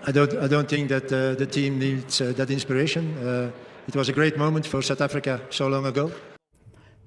I don't think that the team needs that inspiration. It was a great moment for South Africa so long ago.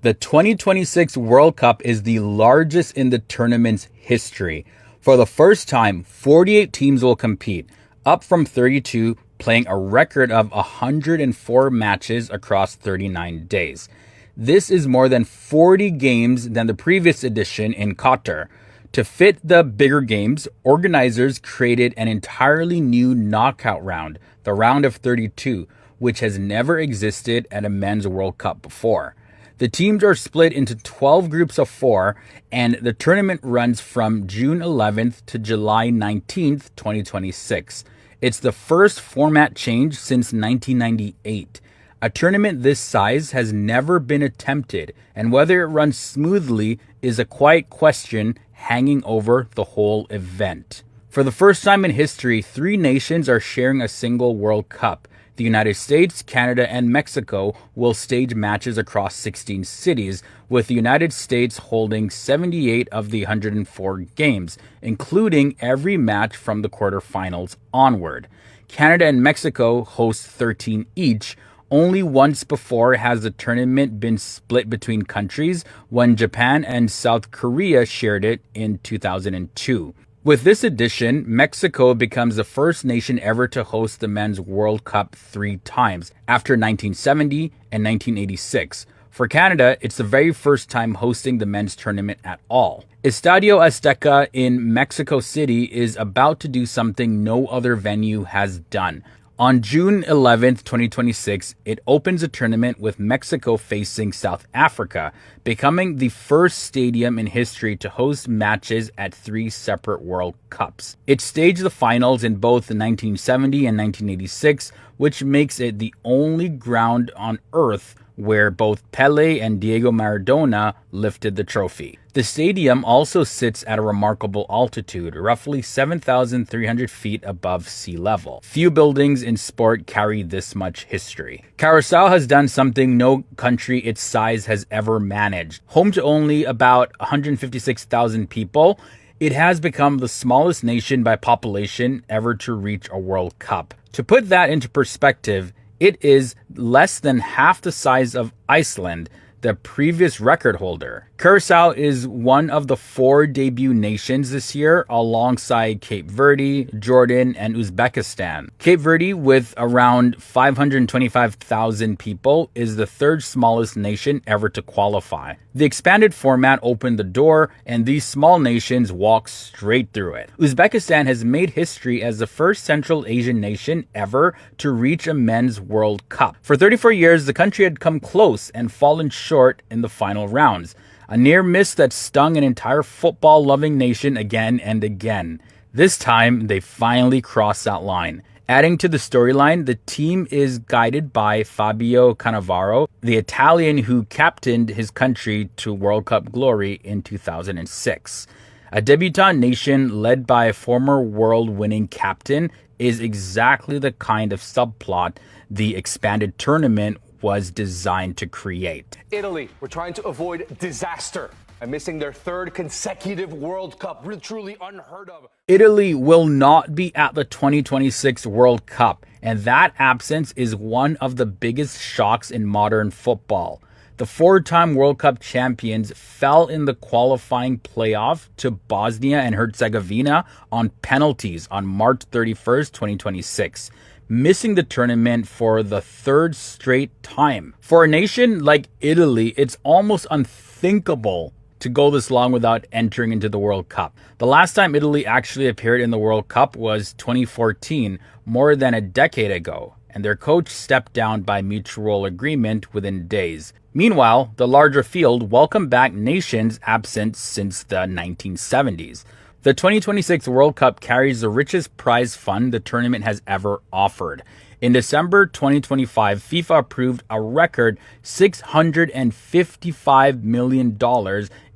The 2026 World Cup is the largest in the tournament's history. For the first time, 48 teams will compete, up from 32, playing a record of 104 matches across 39 days. This is more than 40 games than the previous edition in Qatar. To fit the bigger games, organizers created an entirely new knockout round, the round of 32, which has never existed at a men's World Cup before. The teams are split into 12 groups of 4, and the tournament runs from June 11th to July 19th, 2026. It's the first format change since 1998. A tournament this size has never been attempted, and whether it runs smoothly is a quiet question hanging over the whole event. For the first time in history, 3 nations are sharing a single World Cup. The United States, Canada, and Mexico will stage matches across 16 cities, with the United States holding 78 of the 104 games, including every match from the quarterfinals onward. Canada and Mexico host 13 each. Only once before has the tournament been split between countries, when Japan and South Korea shared it in 2002. With this edition, Mexico becomes the first nation ever to host the Men's World Cup 3 times, after 1970 and 1986. For Canada, it's the very first time hosting the men's tournament at all. Estadio Azteca in Mexico City is about to do something no other venue has done. On June 11th, 2026, it opens a tournament with Mexico facing South Africa, becoming the first stadium in history to host matches at 3 separate World Cups. It staged the finals in both 1970 and 1986, which makes it the only ground on Earth where both Pele and Diego Maradona lifted the trophy. The stadium also sits at a remarkable altitude, roughly 7,300 feet above sea level. Few buildings in sport carry this much history. Curaçao has done something no country its size has ever managed. Home to only about 156,000 people, it has become the smallest nation by population ever to reach a World Cup. To put that into perspective, it is less than half the size of Iceland, the previous record holder. Curaçao is one of the 4 debut nations this year, alongside Cape Verde, Jordan, and Uzbekistan. Cape Verde, with around 525,000 people, is the 3rd smallest nation ever to qualify. The expanded format opened the door, and these small nations walk straight through it. Uzbekistan has made history as the first Central Asian nation ever to reach a men's World Cup. For 34 years, the country had come close and fallen short in the final rounds. A near miss that stung an entire football-loving nation again and again. This time, they finally crossed that line. Adding to the storyline, the team is guided by Fabio Cannavaro, the Italian who captained his country to World Cup glory in 2006. A debutant nation led by a former world-winning captain is exactly the kind of subplot the expanded tournament was designed to create. Italy were trying to avoid disaster by missing their 3rd consecutive World Cup. Really, truly unheard of. Italy will not be at the 2026 World Cup, and that absence is one of the biggest shocks in modern football. The 4-time World Cup champions fell in the qualifying playoff to Bosnia and Herzegovina on penalties on March 31st, 2026. Missing the tournament for the 3rd straight time. For a nation like Italy, it's almost unthinkable to go this long without entering into the World Cup. The last time Italy actually appeared in the World Cup was 2014, more than a decade ago, and their coach stepped down by mutual agreement within days. Meanwhile, the larger field welcomed back nations absent since the 1970s. The 2026 World Cup carries the richest prize fund the tournament has ever offered. In December 2025, FIFA approved a record $655 million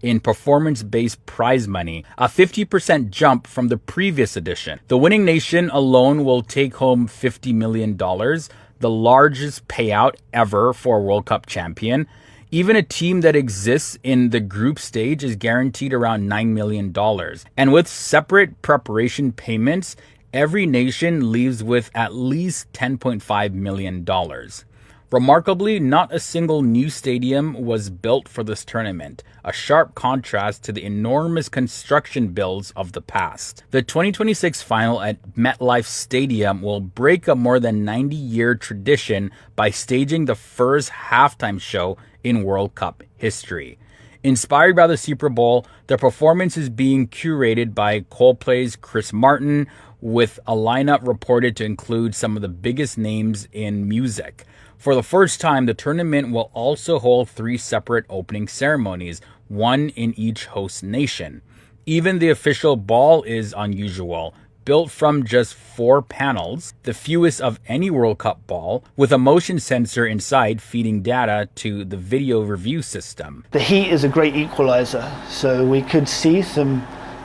in performance-based prize money, a 50% jump from the previous edition. The winning nation alone will take home $50 million, the largest payout ever for a World Cup champion. Even a team that exists in the group stage is guaranteed around $9 million. And with separate preparation payments, every nation leaves with at least $10.5 million. Remarkably, not a single new stadium was built for this tournament, a sharp contrast to the enormous construction builds of the past. The 2026 final at MetLife Stadium will break a more than 90-year tradition by staging the first halftime show in World Cup history. Inspired by the Super Bowl, the performance is being curated by Coldplay's Chris Martin, with a lineup reported to include some of the biggest names in music. For the first time, the tournament will also hold 3 separate opening ceremonies, one in each host nation. Even the official ball is unusual, built from just 4 panels, the fewest of any World Cup ball, with a motion sensor inside feeding data to the video review system. The heat is a great equaliser, so we could see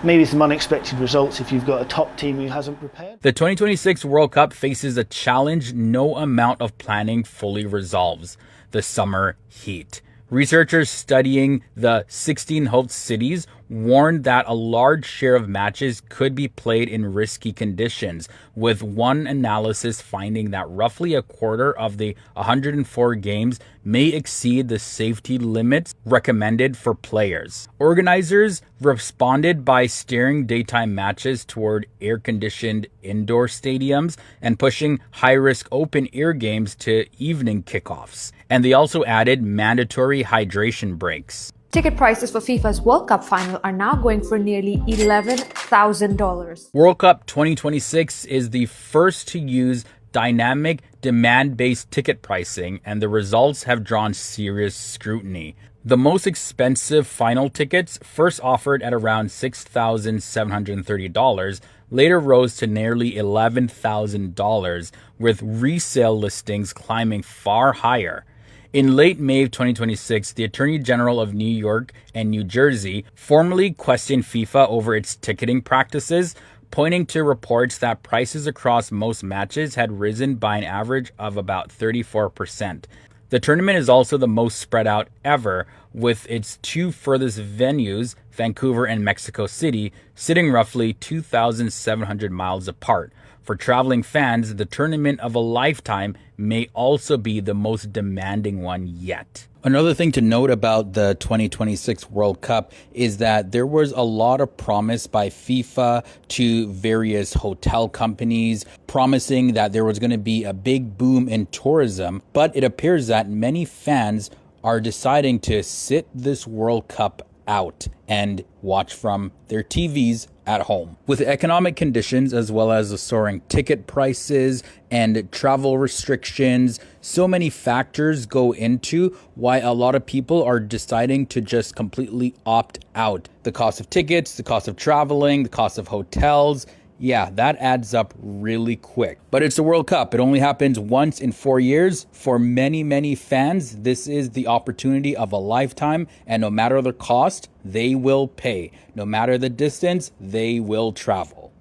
maybe some unexpected results if you've got a top team who hasn't prepared. The 2026 World Cup faces a challenge no amount of planning fully resolves: the summer heat. Researchers studying the 16 host cities warned that a large share of matches could be played in risky conditions, with one analysis finding that roughly a quarter of the 104 games may exceed the safety limits recommended for players. Organizers responded by steering daytime matches toward air-conditioned indoor stadiums and pushing high-risk open-air games to evening kickoffs. And they also added mandatory hydration breaks. Ticket prices for FIFA's World Cup final are now going for nearly $11,000. World Cup 2026 is the first to use dynamic demand-based ticket pricing, and the results have drawn serious scrutiny. The most expensive final tickets, first offered at around $6,730, later rose to nearly $11,000, with resale listings climbing far higher. In late May of 2026, the Attorney General of New York and New Jersey formally questioned FIFA over its ticketing practices, pointing to reports that prices across most matches had risen by an average of about 34%. The tournament is also the most spread out ever, with its 2 furthest venues, Vancouver and Mexico City, sitting roughly 2,700 miles apart. For traveling fans, the tournament of a lifetime may also be the most demanding one yet. Another thing to note about the 2026 World Cup is that there was a lot of promise by FIFA to various hotel companies, promising that there was going to be a big boom in tourism, but it appears that many fans are deciding to sit this World Cup out and watch from their TVs at home. With economic conditions as well as the soaring ticket prices and travel restrictions, so many factors go into why a lot of people are deciding to just completely opt out. The cost of tickets, the cost of traveling, the cost of hotels. Yeah, that adds up really quick. But it's the World Cup. It only happens once in 4 years. For many, many fans, this is the opportunity of a lifetime. And no matter the cost, they will pay. No matter the distance, they will travel.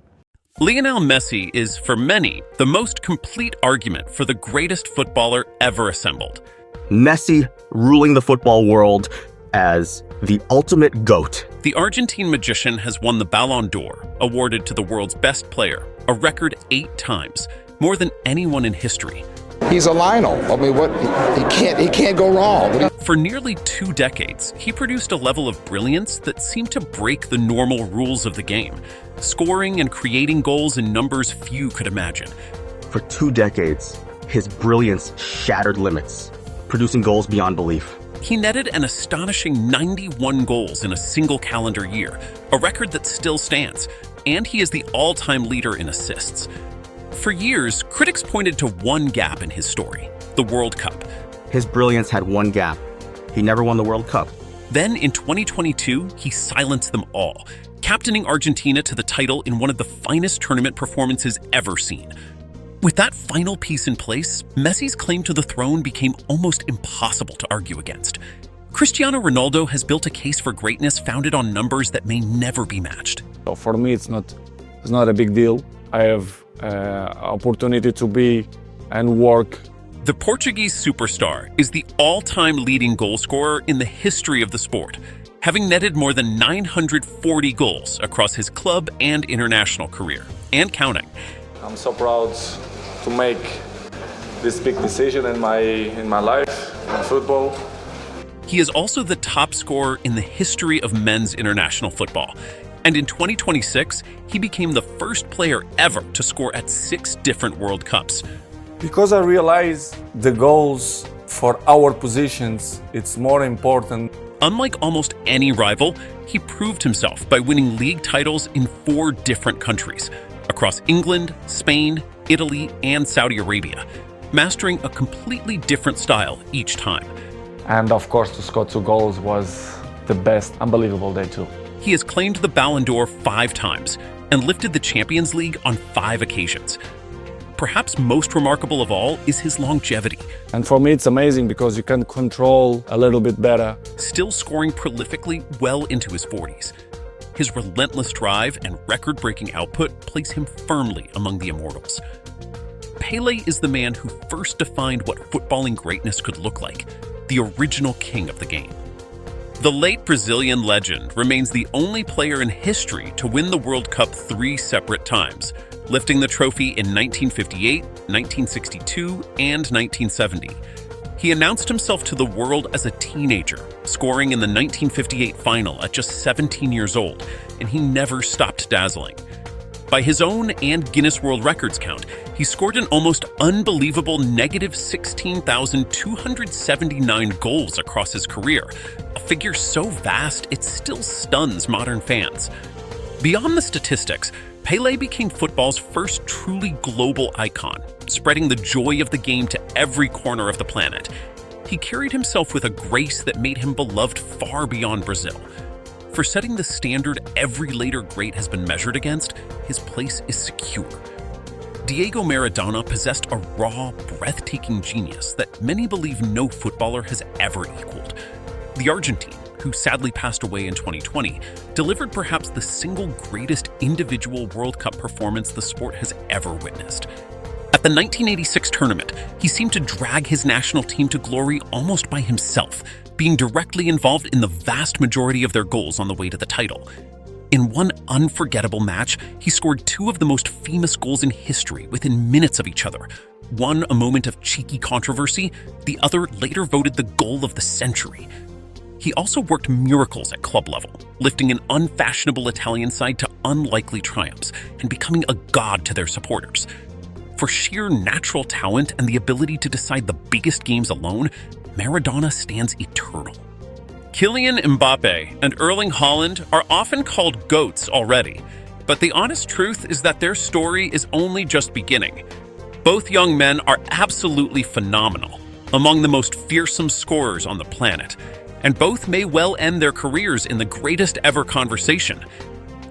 Lionel Messi is, for many, the most complete argument for the greatest footballer ever assembled. Messi ruling the football world as the ultimate GOAT. The Argentine magician has won the Ballon d'Or, awarded to the world's best player, a record 8 times, more than anyone in history. He's a Lionel. I mean, he can't go wrong. For nearly 2 decades, he produced a level of brilliance that seemed to break the normal rules of the game, scoring and creating goals in numbers few could imagine. For 2 decades, his brilliance shattered limits, producing goals beyond belief. He netted an astonishing 91 goals in a single calendar year, a record that still stands, and he is the all-time leader in assists. For years, critics pointed to one gap in his story, the World Cup. His brilliance had one gap. He never won the World Cup. Then in 2022, he silenced them all, captaining Argentina to the title in one of the finest tournament performances ever seen. With that final piece in place, Messi's claim to the throne became almost impossible to argue against. Cristiano Ronaldo has built a case for greatness founded on numbers that may never be matched. For me, it's not a big deal. I have opportunity to be and work. The Portuguese superstar is the all-time leading goal scorer in the history of the sport, having netted more than 940 goals across his club and international career, and counting. I'm so proud to make this big decision in my life, in football. He is also the top scorer in the history of men's international football. And in 2026, he became the first player ever to score at 6 different World Cups. Because I realize the goals for our positions, it's more important. Unlike almost any rival, he proved himself by winning league titles in 4 different countries, across England, Spain, Italy, and Saudi Arabia, mastering a completely different style each time. And of course, to score 2 goals was the best, unbelievable day too. He has claimed the Ballon d'Or 5 times and lifted the Champions League on 5 occasions. Perhaps most remarkable of all is his longevity. And for me, it's amazing because you can control a little bit better. Still scoring prolifically well into his 40s. His relentless drive and record-breaking output place him firmly among the immortals. Pelé is the man who first defined what footballing greatness could look like, the original king of the game. The late Brazilian legend remains the only player in history to win the World Cup 3 separate times, lifting the trophy in 1958, 1962, and 1970. He announced himself to the world as a teenager, scoring in the 1958 final at just 17 years old, and he never stopped dazzling. By his own and Guinness World Records count, he scored an almost unbelievable negative 16,279 goals across his career, a figure so vast it still stuns modern fans. Beyond the statistics, Pelé became football's first truly global icon, spreading the joy of the game to every corner of the planet. He carried himself with a grace that made him beloved far beyond Brazil. For setting the standard every later great has been measured against, his place is secure. Diego Maradona possessed a raw, breathtaking genius that many believe no footballer has ever equaled. The Argentine, who sadly passed away in 2020, delivered perhaps the single greatest individual World Cup performance the sport has ever witnessed. At the 1986 tournament, he seemed to drag his national team to glory almost by himself, being directly involved in the vast majority of their goals on the way to the title. In one unforgettable match, he scored 2 of the most famous goals in history within minutes of each other. One a moment of cheeky controversy, the other later voted the goal of the century. He also worked miracles at club level, lifting an unfashionable Italian side to unlikely triumphs and becoming a god to their supporters. For sheer natural talent and the ability to decide the biggest games alone, Maradona stands eternal. Kylian Mbappe and Erling Haaland are often called GOATs already, but the honest truth is that their story is only just beginning. Both young men are absolutely phenomenal, among the most fearsome scorers on the planet, and both may well end their careers in the greatest ever conversation.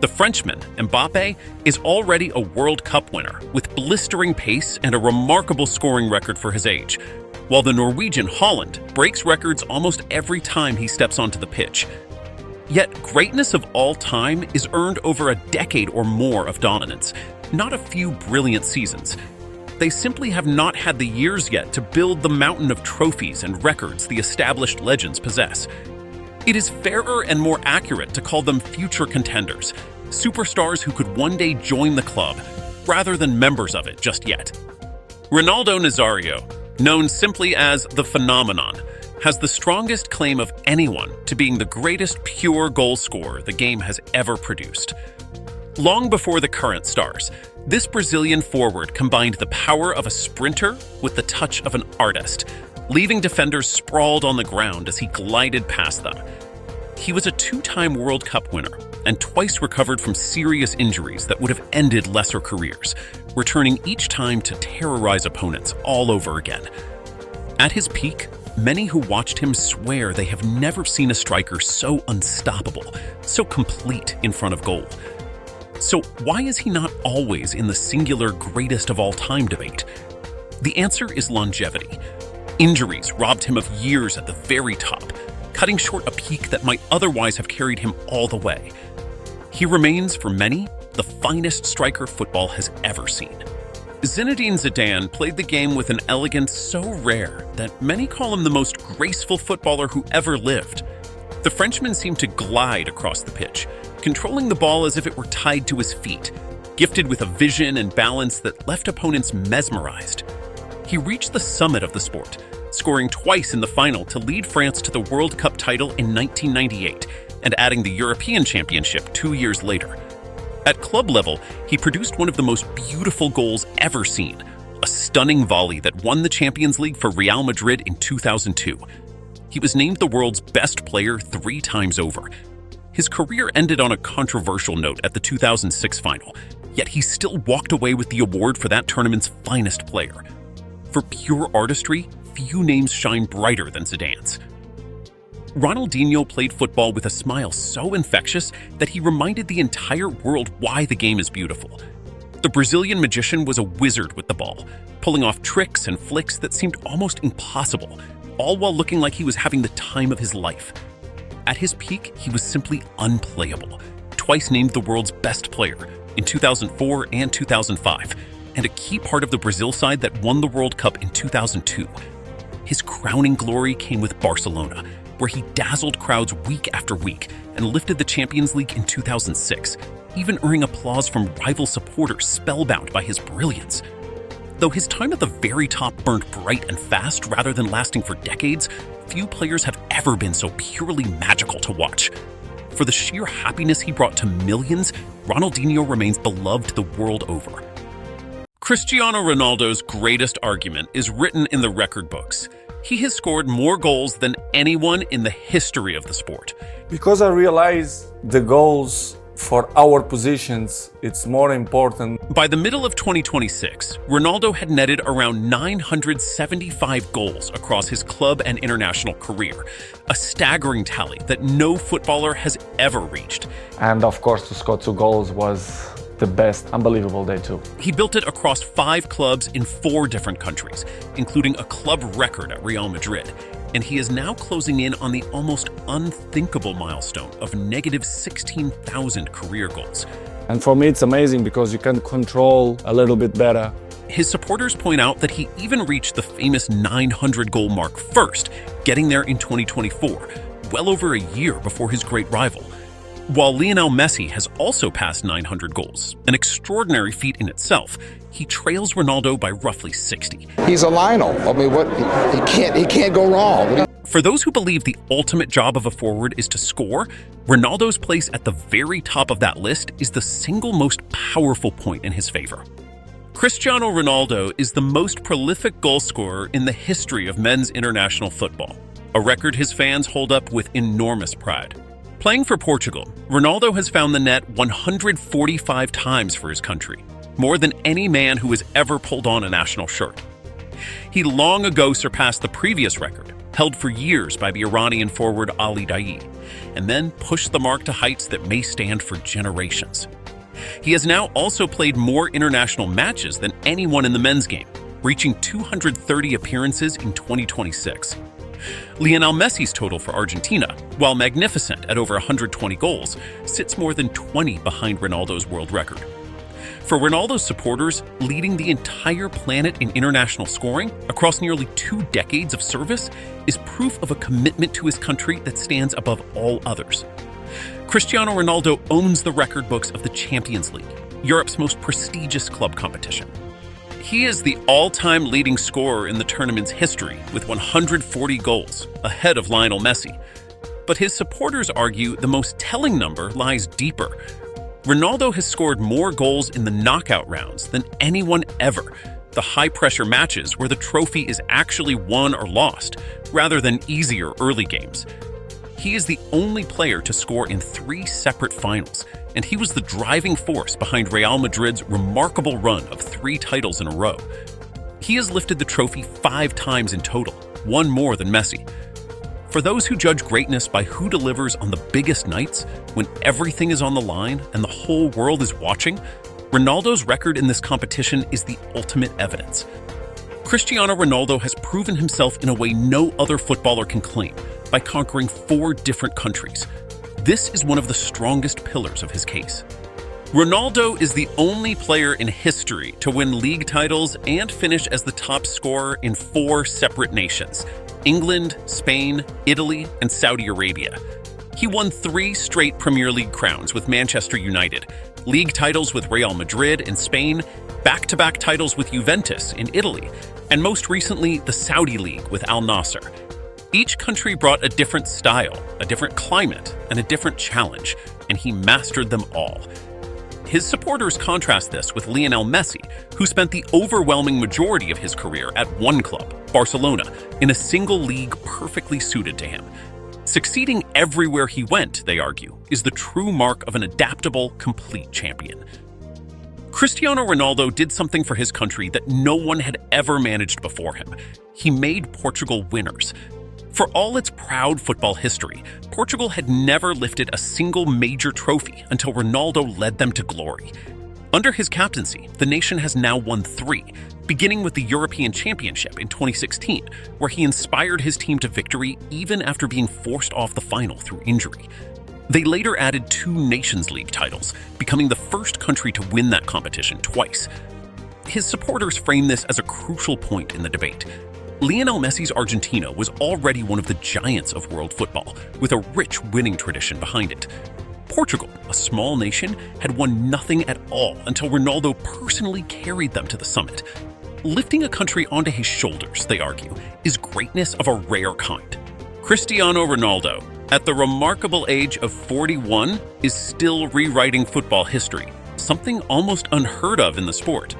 The Frenchman, Mbappe, is already a World Cup winner with blistering pace and a remarkable scoring record for his age, while the Norwegian Haaland breaks records almost every time he steps onto the pitch. Yet greatness of all time is earned over a decade or more of dominance, not a few brilliant seasons. They simply have not had the years yet to build the mountain of trophies and records the established legends possess. It is fairer and more accurate to call them future contenders, superstars who could one day join the club, rather than members of it just yet. Ronaldo Nazario, known simply as the Phenomenon, has the strongest claim of anyone to being the greatest pure goal scorer the game has ever produced. Long before the current stars, this Brazilian forward combined the power of a sprinter with the touch of an artist, leaving defenders sprawled on the ground as he glided past them. He was a 2-time World Cup winner and twice recovered from serious injuries that would have ended lesser careers, returning each time to terrorize opponents all over again. At his peak, many who watched him swear they have never seen a striker so unstoppable, so complete in front of goal. So why is he not always in the singular greatest of all time debate? The answer is longevity. Injuries robbed him of years at the very top, cutting short a peak that might otherwise have carried him all the way. He remains, for many, the finest striker football has ever seen. Zinedine Zidane played the game with an elegance so rare that many call him the most graceful footballer who ever lived. The Frenchman seemed to glide across the pitch, controlling the ball as if it were tied to his feet, gifted with a vision and balance that left opponents mesmerized. He reached the summit of the sport, scoring twice in the final to lead France to the World Cup title in 1998 and adding the European Championship 2 years later. At club level, he produced one of the most beautiful goals ever seen, a stunning volley that won the Champions League for Real Madrid in 2002. He was named the world's best player 3 times over. His career ended on a controversial note at the 2006 final, yet he still walked away with the award for that tournament's finest player. For pure artistry, few names shine brighter than Zidane's. Ronaldinho played football with a smile so infectious that he reminded the entire world why the game is beautiful. The Brazilian magician was a wizard with the ball, pulling off tricks and flicks that seemed almost impossible, all while looking like he was having the time of his life. At his peak, he was simply unplayable, twice named the world's best player, in 2004 and 2005, and a key part of the Brazil side that won the World Cup in 2002. His crowning glory came with Barcelona, where he dazzled crowds week after week and lifted the Champions League in 2006, even earning applause from rival supporters spellbound by his brilliance. Though his time at the very top burned bright and fast rather than lasting for decades, few players have ever been so purely magical to watch. For the sheer happiness he brought to millions, Ronaldinho remains beloved the world over. Cristiano Ronaldo's greatest argument is written in the record books. He has scored more goals than anyone in the history of the sport. Because I realize the goals for our positions, it's more important. By the middle of 2026, Ronaldo had netted around 975 goals across his club and international career, a staggering tally that no footballer has ever reached. And of course, to score 2 goals was the best, unbelievable day too. He built it across 5 clubs in 4 different countries, including a club record at Real Madrid. And he is now closing in on the almost unthinkable milestone of negative 16,000 career goals. And for me, it's amazing because you can control a little bit better. His supporters point out that he even reached the famous 900 goal mark first, getting there in 2024, well over a year before his great rival. While Lionel Messi has also passed 900 goals, an extraordinary feat in itself, he trails Ronaldo by roughly 60. He's a Lionel. I mean, what he can't go wrong. For those who believe the ultimate job of a forward is to score, Ronaldo's place at the very top of that list is the single most powerful point in his favor. Cristiano Ronaldo is the most prolific goal scorer in the history of men's international football, a record his fans hold up with enormous pride. Playing for Portugal, Ronaldo has found the net 145 times for his country, more than any man who has ever pulled on a national shirt. He long ago surpassed the previous record, held for years by the Iranian forward Ali Daei, and then pushed the mark to heights that may stand for generations. He has now also played more international matches than anyone in the men's game, reaching 230 appearances in 2026. Lionel Messi's total for Argentina, while magnificent at over 120 goals, sits more than 20 behind Ronaldo's world record. For Ronaldo's supporters, leading the entire planet in international scoring across nearly 2 decades of service is proof of a commitment to his country that stands above all others. Cristiano Ronaldo owns the record books of the Champions League, Europe's most prestigious club competition. He is the all-time leading scorer in the tournament's history with 140 goals, ahead of Lionel Messi. But his supporters argue the most telling number lies deeper. Ronaldo has scored more goals in the knockout rounds than anyone ever, the high-pressure matches where the trophy is actually won or lost, rather than easier early games. He is the only player to score in 3 separate finals, and he was the driving force behind Real Madrid's remarkable run of 3 titles in a row. He has lifted the trophy 5 times in total, 1 more than Messi. For those who judge greatness by who delivers on the biggest nights, when everything is on the line and the whole world is watching, Ronaldo's record in this competition is the ultimate evidence. Cristiano Ronaldo has proven himself in a way no other footballer can claim, by conquering 4 different countries. This is one of the strongest pillars of his case. Ronaldo is the only player in history to win league titles and finish as the top scorer in 4 separate nations: England, Spain, Italy, and Saudi Arabia. He won 3 straight Premier League crowns with Manchester United, league titles with Real Madrid in Spain, back-to-back titles with Juventus in Italy, and most recently the Saudi League with Al Nassr. Each country brought a different style, a different climate, and a different challenge, and he mastered them all. His supporters contrast this with Lionel Messi, who spent the overwhelming majority of his career at one club, Barcelona, in a single league perfectly suited to him. Succeeding everywhere he went, they argue, is the true mark of an adaptable, complete champion. Cristiano Ronaldo did something for his country that no one had ever managed before him. He made Portugal winners. For all its proud football history, Portugal had never lifted a single major trophy until Ronaldo led them to glory. Under his captaincy, the nation has now won 3, beginning with the European Championship in 2016, where he inspired his team to victory even after being forced off the final through injury. They later added 2 Nations League titles, becoming the first country to win that competition twice. His supporters frame this as a crucial point in the debate. Lionel Messi's Argentina was already one of the giants of world football, with a rich winning tradition behind it. Portugal, a small nation, had won nothing at all until Ronaldo personally carried them to the summit. Lifting a country onto his shoulders, they argue, is greatness of a rare kind. Cristiano Ronaldo, at the remarkable age of 41, is still rewriting football history, something almost unheard of in the sport.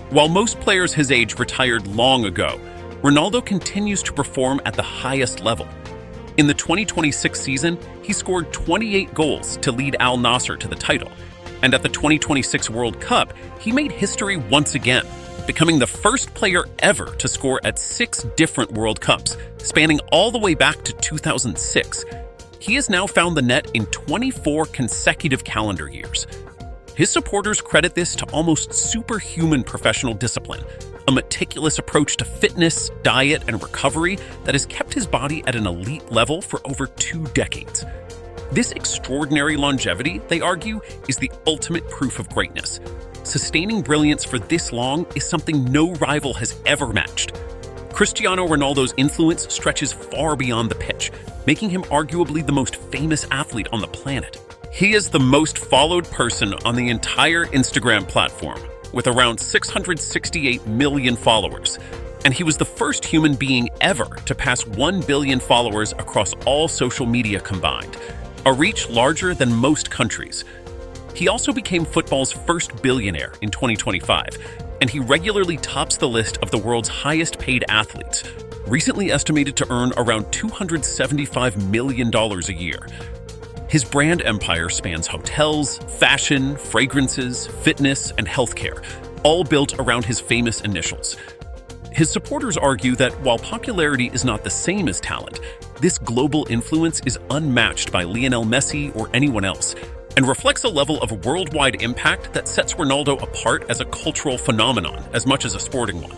While most players his age retired long ago, Ronaldo continues to perform at the highest level. In the 2026 season, he scored 28 goals to lead Al Nassr to the title. And at the 2026 World Cup, he made history once again, becoming the first player ever to score at 6 different World Cups, spanning all the way back to 2006. He has now found the net in 24 consecutive calendar years. His supporters credit this to almost superhuman professional discipline, a meticulous approach to fitness, diet, and recovery that has kept his body at an elite level for over 2 decades. This extraordinary longevity, they argue, is the ultimate proof of greatness. Sustaining brilliance for this long is something no rival has ever matched. Cristiano Ronaldo's influence stretches far beyond the pitch, making him arguably the most famous athlete on the planet. He is the most followed person on the entire Instagram platform, with around 668 million followers, and he was the first human being ever to pass 1 billion followers across all social media combined, a reach larger than most countries. He also became football's first billionaire in 2025, and he regularly tops the list of the world's highest paid athletes, recently estimated to earn around $275 million a year. His brand empire spans hotels, fashion, fragrances, fitness, and healthcare, all built around his famous initials. His supporters argue that while popularity is not the same as talent, this global influence is unmatched by Lionel Messi or anyone else, and reflects a level of worldwide impact that sets Ronaldo apart as a cultural phenomenon as much as a sporting one.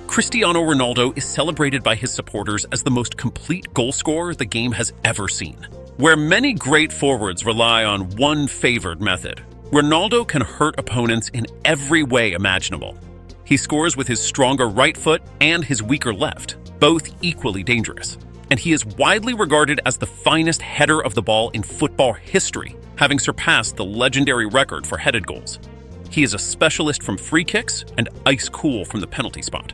Cristiano Ronaldo is celebrated by his supporters as the most complete goal scorer the game has ever seen. Where many great forwards rely on one favored method, Ronaldo can hurt opponents in every way imaginable. He scores with his stronger right foot and his weaker left, both equally dangerous. And he is widely regarded as the finest header of the ball in football history, having surpassed the legendary record for headed goals. He is a specialist from free kicks and ice cool from the penalty spot.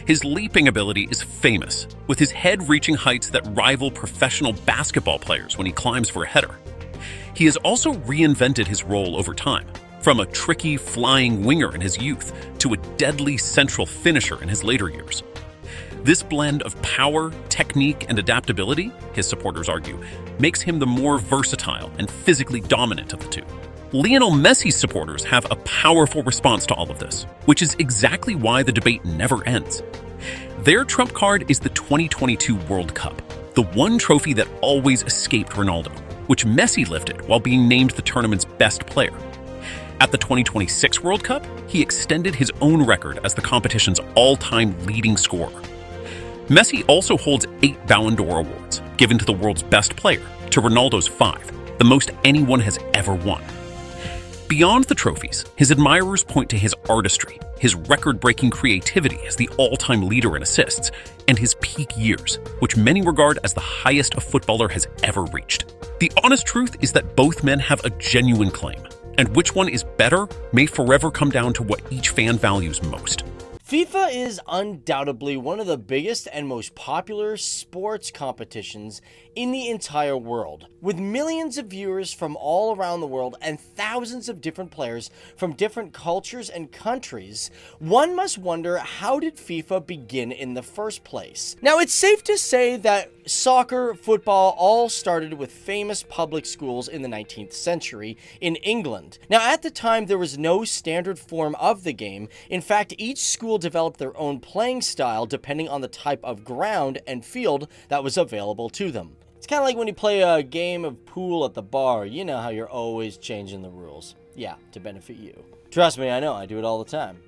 His leaping ability is famous, with his head reaching heights that rival professional basketball players when he climbs for a header. He has also reinvented his role over time, from a tricky flying winger in his youth to a deadly central finisher in his later years. This blend of power, technique, and adaptability, his supporters argue, makes him the more versatile and physically dominant of the two. Lionel Messi's supporters have a powerful response to all of this, which is exactly why the debate never ends. Their trump card is the 2022 World Cup, the one trophy that always escaped Ronaldo, which Messi lifted while being named the tournament's best player. At the 2026 World Cup, he extended his own record as the competition's all-time leading scorer. Messi also holds 8 Ballon d'Or awards, given to the world's best player, to Ronaldo's 5, the most anyone has ever won. Beyond the trophies, his admirers point to his artistry, his record-breaking creativity as the all-time leader in assists, and his peak years, which many regard as the highest a footballer has ever reached. The honest truth is that both men have a genuine claim, and which one is better may forever come down to what each fan values most. FIFA is undoubtedly one of the biggest and most popular sports competitions in the entire world. With millions of viewers from all around the world and thousands of different players from different cultures and countries, one must wonder, how did FIFA begin in the first place? Now, it's safe to say that soccer, football all started with famous public schools in the 19th century in England. Now, at the time, there was no standard form of the game. In fact, each school developed their own playing style depending on the type of ground and field that was available to them. It's kind of like when you play a game of pool at the bar. You know how you're always changing the rules. Yeah, to benefit you. Trust me, I know, I do it all the time.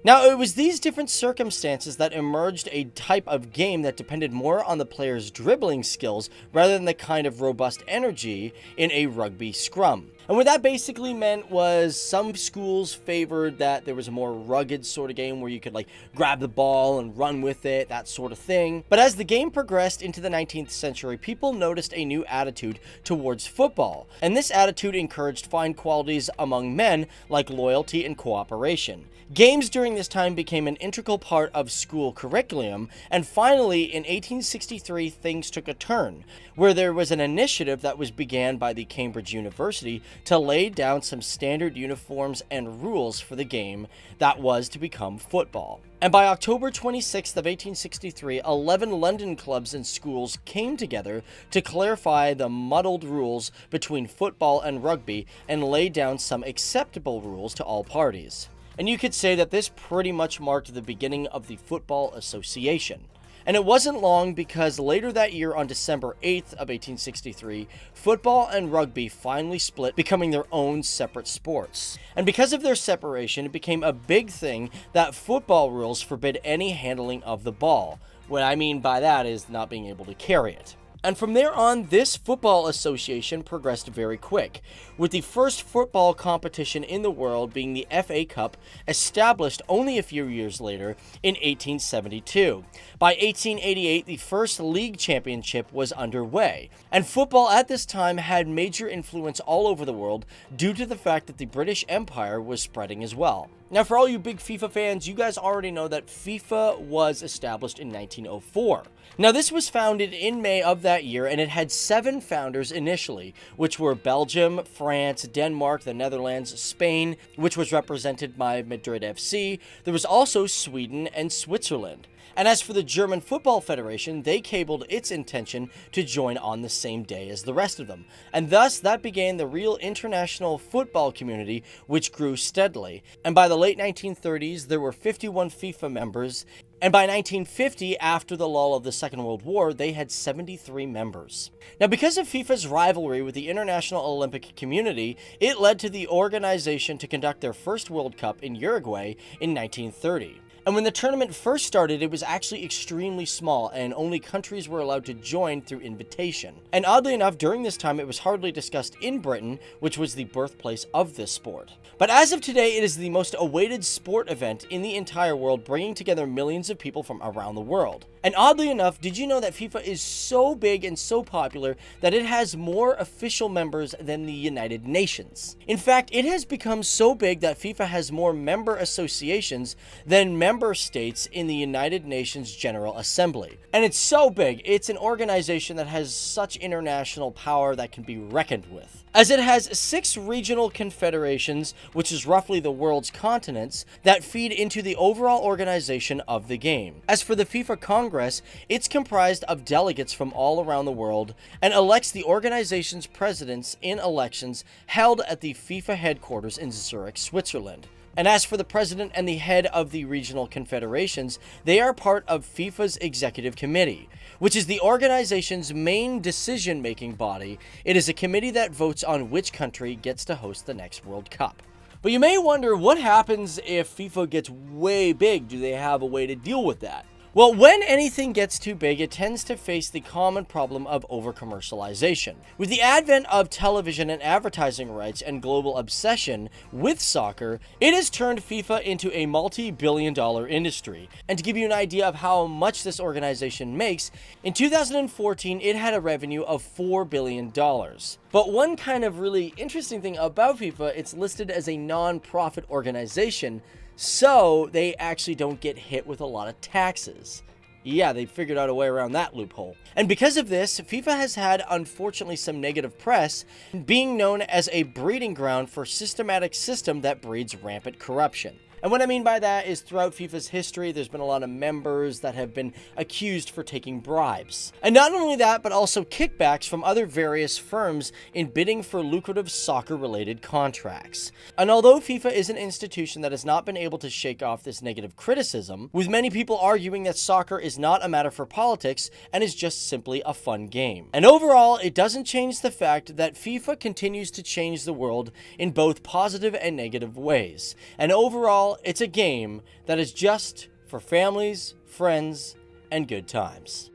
Now, it was these different circumstances that emerged a type of game that depended more on the player's dribbling skills rather than the kind of robust energy in a rugby scrum. And what that basically meant was some schools favored that there was a more rugged sort of game where you could like grab the ball and run with it, that sort of thing. But as the game progressed into the 19th century, people noticed a new attitude towards football. And this attitude encouraged fine qualities among men like loyalty and cooperation. Games during this time became an integral part of school curriculum, and finally in 1863 things took a turn, where there was an initiative that was began by the Cambridge University to lay down some standard uniforms and rules for the game that was to become football. And by October 26th of 1863, 11 London clubs and schools came together to clarify the muddled rules between football and rugby and lay down some acceptable rules to all parties. And you could say that this pretty much marked the beginning of the Football Association. And it wasn't long because later that year on December 8th of 1863, football and rugby finally split, becoming their own separate sports. And because of their separation, it became a big thing that football rules forbid any handling of the ball. What I mean by that is not being able to carry it. And from there on, this football association progressed very quick, with the first football competition in the world being the FA Cup, established only a few years later in 1872. By 1888, the first league championship was underway, and football at this time had major influence all over the world due to the fact that the British Empire was spreading as well. Now, for all you big FIFA fans, you guys already know that FIFA was established in 1904. Now, this was founded in May of that year, and it had 7 founders initially, which were Belgium, France, Denmark, the Netherlands, Spain, which was represented by Madrid FC. There was also Sweden and Switzerland. And as for the German Football Federation, they cabled its intention to join on the same day as the rest of them. And thus, that began the real international football community, which grew steadily. And by the late 1930s, there were 51 FIFA members. And by 1950, after the lull of the Second World War, they had 73 members. Now, because of FIFA's rivalry with the international Olympic community, it led to the organization to conduct their first World Cup in Uruguay in 1930. And when the tournament first started, it was actually extremely small, and only countries were allowed to join through invitation. And oddly enough, during this time, it was hardly discussed in Britain, which was the birthplace of this sport. But as of today, it is the most awaited sport event in the entire world, bringing together millions of people from around the world. And oddly enough, did you know that FIFA is so big and so popular that it has more official members than the United Nations? In fact, it has become so big that FIFA has more member associations than member states in the United Nations General Assembly. And it's so big, it's an organization that has such international power that can be reckoned with, as it has 6 regional confederations, which is roughly the world's continents, that feed into the overall organization of the game. As for the FIFA Congress, it's comprised of delegates from all around the world and elects the organization's presidents in elections held at the FIFA headquarters in Zurich, Switzerland. And as for the president and the head of the regional confederations, they are part of FIFA's executive committee, which is the organization's main decision-making body. It is a committee that votes on which country gets to host the next World Cup. But you may wonder, what happens if FIFA gets way big? Do they have a way to deal with that? Well, when anything gets too big, it tends to face the common problem of over-commercialization. With the advent of television and advertising rights and global obsession with soccer, it has turned FIFA into a multi-billion-dollar industry. And to give you an idea of how much this organization makes, in 2014 it had a revenue of $4 billion. But one kind of really interesting thing about FIFA, it's listed as a non-profit organization, so they actually don't get hit with a lot of taxes. Yeah, they figured out a way around that loophole. And because of this, FIFA has had, unfortunately, some negative press, being known as a breeding ground for systematic system that breeds rampant corruption. And what I mean by that is throughout FIFA's history, there's been a lot of members that have been accused for taking bribes. And not only that, but also kickbacks from other various firms in bidding for lucrative soccer-related contracts. And although FIFA is an institution that has not been able to shake off this negative criticism, with many people arguing that soccer is not a matter for politics and is just simply a fun game. And overall, it doesn't change the fact that FIFA continues to change the world in both positive and negative ways. And overall, it's a game that is just for families, friends, and good times.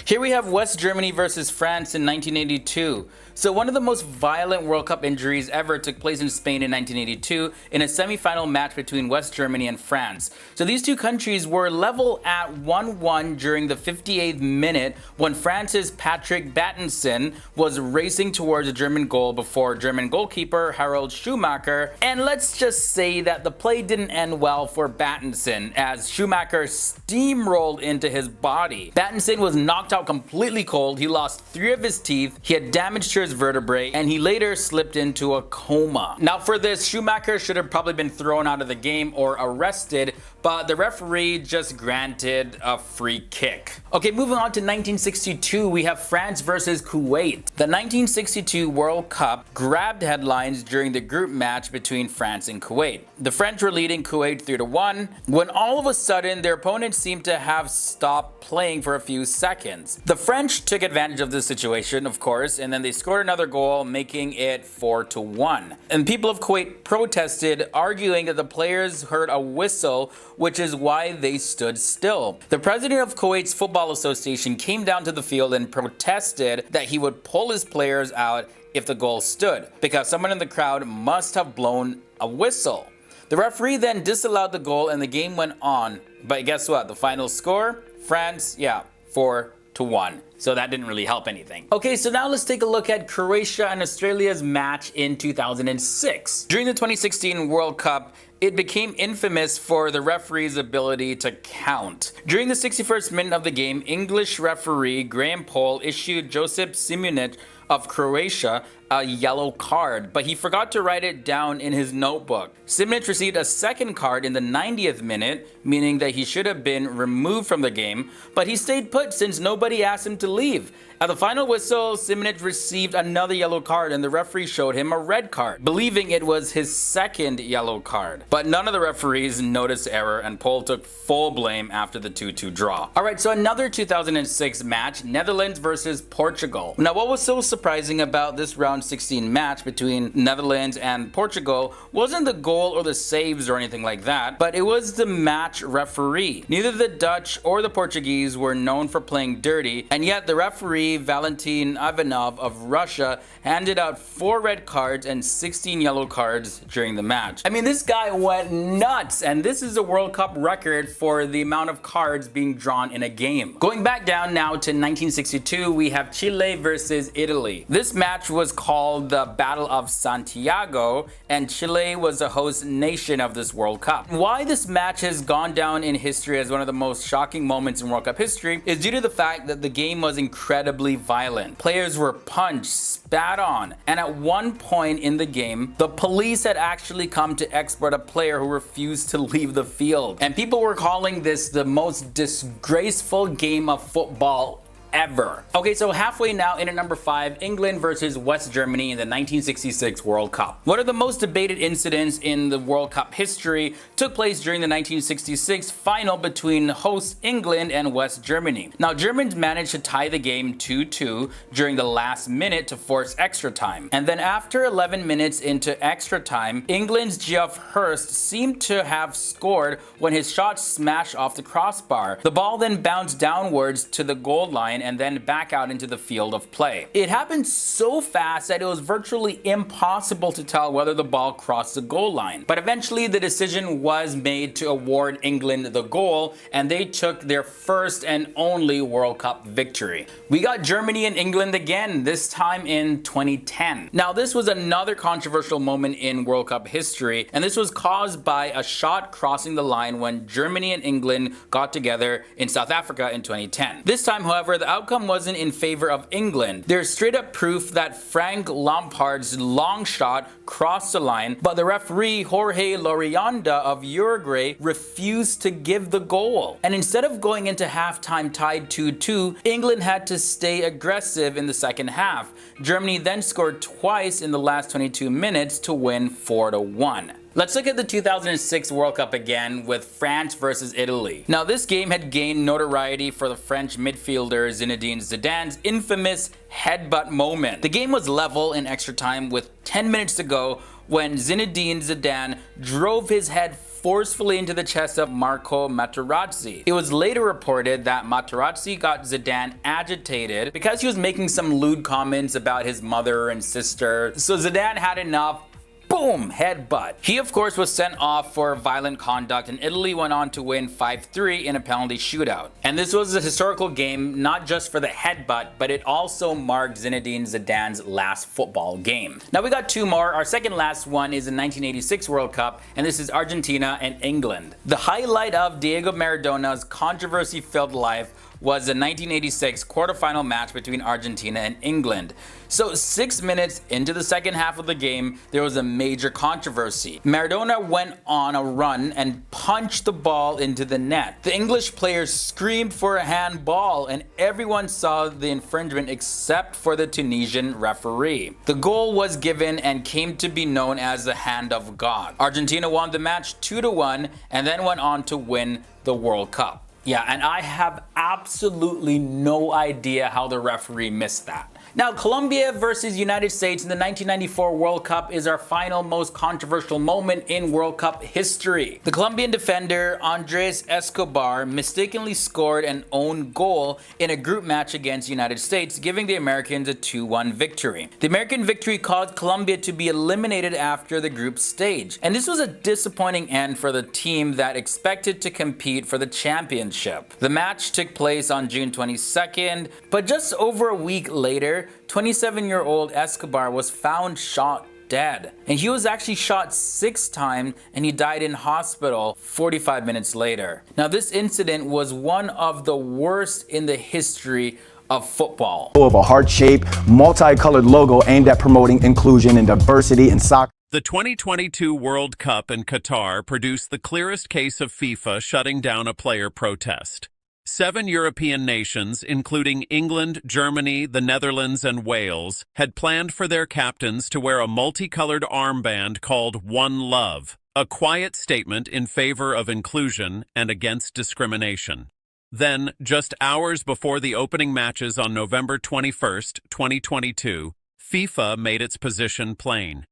Here we have West Germany versus France in 1982. So one of the most violent World Cup injuries ever took place in Spain in 1982 in a semi-final match between West Germany and France. So these two countries were level at 1-1 during the 58th minute when France's Patrick Battensen was racing towards a German goal before German goalkeeper Harald Schumacher. And let's just say that the play didn't end well for Battensen as Schumacher steamrolled into his body. Battensen was knocked out completely cold. He lost 3 of his teeth. He had damage to his vertebrae, and he later slipped into a coma. Now for this, Schumacher should have probably been thrown out of the game or arrested, but the referee just granted a free kick. Okay, moving on to 1962, we have France versus Kuwait. The 1962 World Cup grabbed headlines during the group match between France and Kuwait. The French were leading Kuwait 3-1 when all of a sudden their opponents seemed to have stopped playing for a few seconds. The French took advantage of this situation, of course, and then they scored another goal, making it 4-1. And people of Kuwait protested, arguing that the players heard a whistle, which is why they stood still. The president of Kuwait's Football Association came down to the field and protested that he would pull his players out if the goal stood, because someone in the crowd must have blown a whistle. The referee then disallowed the goal and the game went on. But guess what? The final score? France, 4-1. So that didn't really help anything. Okay, so now let's take a look at Croatia and Australia's match in 2006. During the 2016 World Cup, it became infamous for the referee's ability to count. During the 61st minute of the game, English referee Graham Poll issued Josip Simunic of Croatia a yellow card, but he forgot to write it down in his notebook. Simunic received a second card in the 90th minute, meaning that he should have been removed from the game, but he stayed put since nobody asked him to leave. At the final whistle, Simunic received another yellow card and the referee showed him a red card, believing it was his second yellow card. But none of the referees noticed error and Poll took full blame after the 2-2 draw. Alright, so another 2006 match, Netherlands versus Portugal. Now what was so surprising about this round 16 match between Netherlands and Portugal wasn't the goal or the saves or anything like that, but it was the match referee. Neither the Dutch or the Portuguese were known for playing dirty, and yet the referee Valentin Ivanov of Russia handed out 4 red cards and 16 yellow cards during the match. I mean, this guy went nuts, and this is a World Cup record for the amount of cards being drawn in a game. Going back down now to 1962, we have Chile versus Italy. This match was called the Battle of Santiago, and Chile was the host nation of this World Cup. Why this match has gone down in history as one of the most shocking moments in World Cup history is due to the fact that the game was incredibly violent. Players were punched, spat on, and at one point in the game, the police had actually come to escort a player who refused to leave the field. And people were calling this the most disgraceful game of football ever. Okay, so halfway now in at number 5, England versus West Germany in the 1966 World Cup. One of the most debated incidents in the World Cup history took place during the 1966 final between host England and West Germany. Now, Germans managed to tie the game 2-2 during the last minute to force extra time. And then after 11 minutes into extra time, England's Geoff Hurst seemed to have scored when his shot smashed off the crossbar. The ball then bounced downwards to the goal line and then back out into the field of play. It happened so fast that it was virtually impossible to tell whether the ball crossed the goal line. But eventually the decision was made to award England the goal, and they took their first and only World Cup victory. We got Germany and England again, this time in 2010. Now, this was another controversial moment in World Cup history, and this was caused by a shot crossing the line when Germany and England got together in South Africa in 2010. This time, however, the outcome wasn't in favor of England. There's straight up proof that Frank Lampard's long shot crossed the line, but the referee Jorge Lorianda of Uruguay refused to give the goal. And instead of going into halftime tied 2-2, England had to stay aggressive in the second half. Germany then scored twice in the last 22 minutes to win 4-1. Let's look at the 2006 World Cup again with France versus Italy. Now, this game had gained notoriety for the French midfielder Zinedine Zidane's infamous headbutt moment. The game was level in extra time with 10 minutes to go when Zinedine Zidane drove his head forcefully into the chest of Marco Materazzi. It was later reported that Materazzi got Zidane agitated because he was making some lewd comments about his mother and sister. So Zidane had enough. Boom! Headbutt. He, of course, was sent off for violent conduct, and Italy went on to win 5-3 in a penalty shootout. And this was a historical game, not just for the headbutt, but it also marked Zinedine Zidane's last football game. Now, we got two more. Our second last one is the 1986 World Cup, and this is Argentina and England. The highlight of Diego Maradona's controversy-filled life was the 1986 quarterfinal match between Argentina and England. So 6 minutes into the second half of the game, there was a major controversy. Maradona went on a run and punched the ball into the net. The English players screamed for a handball, and everyone saw the infringement except for the Tunisian referee. The goal was given and came to be known as the Hand of God. Argentina won the match 2-1 and then went on to win the World Cup. Yeah, and I have absolutely no idea how the referee missed that. Now, Colombia versus United States in the 1994 World Cup is our final most controversial moment in World Cup history. The Colombian defender Andres Escobar mistakenly scored an own goal in a group match against the United States, giving the Americans a 2-1 victory. The American victory caused Colombia to be eliminated after the group stage, and this was a disappointing end for the team that expected to compete for the championship. The match took place on June 22nd, but just over a week later, 27-year-old Escobar was found shot dead. And he was actually shot 6 times and he died in hospital 45 minutes later. Now, this incident was one of the worst in the history of football. Of a heart-shaped, multicolored logo aimed at promoting inclusion and diversity in soccer. The 2022 World Cup in Qatar produced the clearest case of FIFA shutting down a player protest. 7 European nations, including England, Germany, the Netherlands, and Wales, had planned for their captains to wear a multicolored armband called One Love, a quiet statement in favor of inclusion and against discrimination. Then, just hours before the opening matches on November 21, 2022, FIFA made its position plain.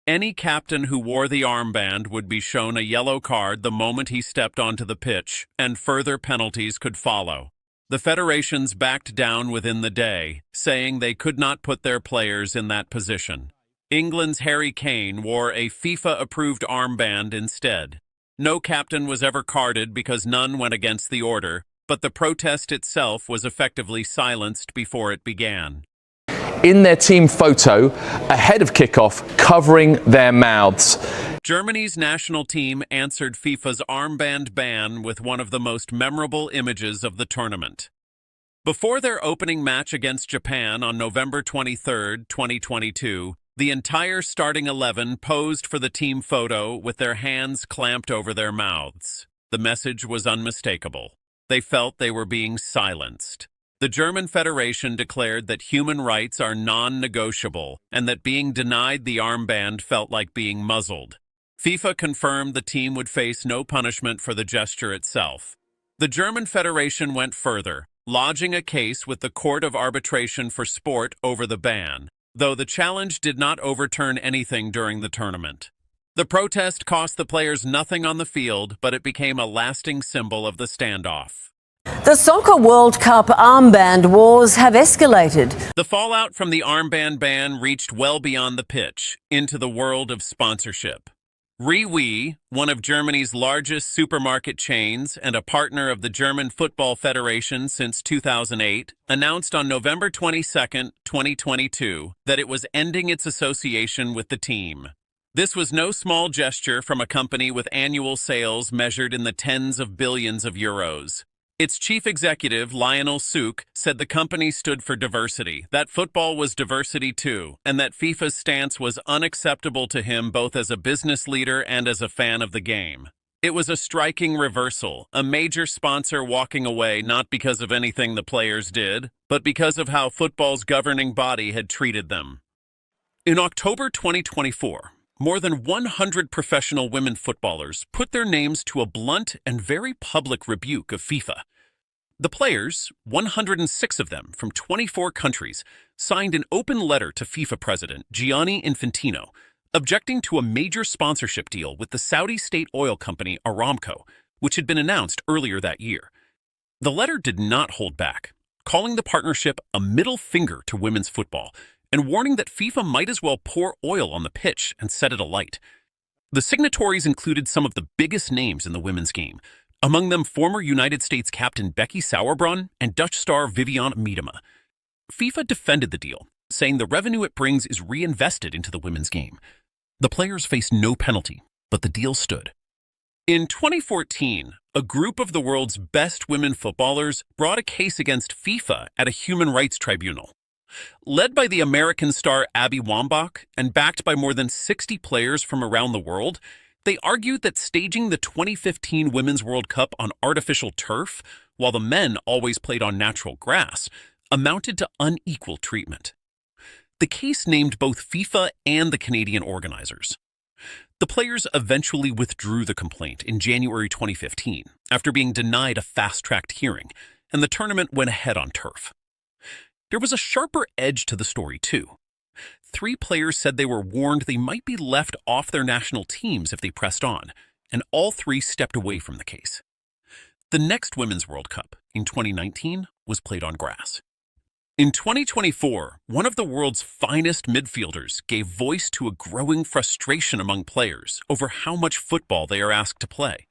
Any captain who wore the armband would be shown a yellow card the moment he stepped onto the pitch, and further penalties could follow. The federations backed down within the day, saying they could not put their players in that position. England's Harry Kane wore a FIFA-approved armband instead. No captain was ever carded because none went against the order, but the protest itself was effectively silenced before it began. In their team photo, ahead of kickoff, covering their mouths. Germany's national team answered FIFA's armband ban with one of the most memorable images of the tournament. Before their opening match against Japan on November 23, 2022, the entire starting 11 posed for the team photo with their hands clamped over their mouths. The message was unmistakable. They felt they were being silenced. The German Federation declared that human rights are non-negotiable and that being denied the armband felt like being muzzled. FIFA confirmed the team would face no punishment for the gesture itself. The German Federation went further, lodging a case with the Court of Arbitration for Sport over the ban, though the challenge did not overturn anything during the tournament. The protest cost the players nothing on the field, but it became a lasting symbol of the standoff. The Soccer World Cup armband wars have escalated. The fallout from the armband ban reached well beyond the pitch, into the world of sponsorship. Rewe, one of Germany's largest supermarket chains and a partner of the German Football Federation since 2008, announced on November 22, 2022, that it was ending its association with the team. This was no small gesture from a company with annual sales measured in the tens of billions of euros. Its chief executive, Lionel Souk, said the company stood for diversity, that football was diversity too, and that FIFA's stance was unacceptable to him both as a business leader and as a fan of the game. It was a striking reversal, a major sponsor walking away not because of anything the players did, but because of how football's governing body had treated them. In October 2024, more than 100 professional women footballers put their names to a blunt and very public rebuke of FIFA. The players, 106 of them from 24 countries, signed an open letter to FIFA president Gianni Infantino, objecting to a major sponsorship deal with the Saudi state oil company Aramco, which had been announced earlier that year. The letter did not hold back, calling the partnership a middle finger to women's football, and warning that FIFA might as well pour oil on the pitch and set it alight. The signatories included some of the biggest names in the women's game, among them former United States captain Becky Sauerbrunn and Dutch star Vivianne Miedema. FIFA defended the deal, saying the revenue it brings is reinvested into the women's game. The players faced no penalty, but the deal stood. In 2014, a group of the world's best women footballers brought a case against FIFA at a human rights tribunal. Led by the American star Abby Wambach and backed by more than 60 players from around the world, they argued that staging the 2015 Women's World Cup on artificial turf, while the men always played on natural grass, amounted to unequal treatment. The case named both FIFA and the Canadian organizers. The players eventually withdrew the complaint in January 2015 after being denied a fast-tracked hearing, and the tournament went ahead on turf. There was a sharper edge to the story, too. 3 players said they were warned they might be left off their national teams if they pressed on, and all 3 stepped away from the case. The next Women's World Cup, in 2019, was played on grass. In 2024, one of the world's finest midfielders gave voice to a growing frustration among players over how much football they are asked to play.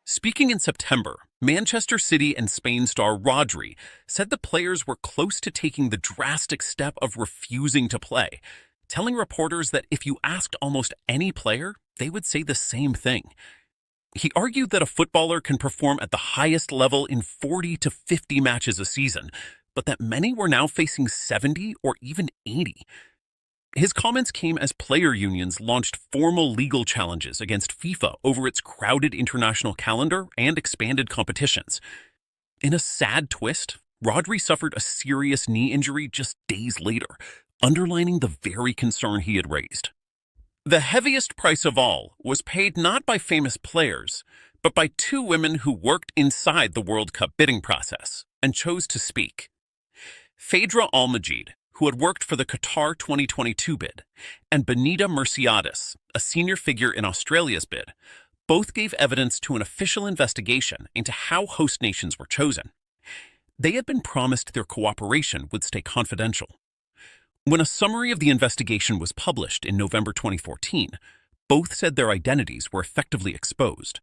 Speaking in September, Manchester City and Spain star Rodri said the players were close to taking the drastic step of refusing to play, telling reporters that if you asked almost any player, they would say the same thing. He argued that a footballer can perform at the highest level in 40 to 50 matches a season, but that many were now facing 70 or even 80. His comments came as player unions launched formal legal challenges against FIFA over its crowded international calendar and expanded competitions. In a sad twist, Rodri suffered a serious knee injury just days later, underlining the very concern he had raised. The heaviest price of all was paid not by famous players, but by 2 women who worked inside the World Cup bidding process and chose to speak. Phaedra Almajid, who had worked for the Qatar 2022 bid, and Benita Merciades, a senior figure in Australia's bid, both gave evidence to an official investigation into how host nations were chosen. They had been promised their cooperation would stay confidential. When a summary of the investigation was published in November 2014, both said their identities were effectively exposed.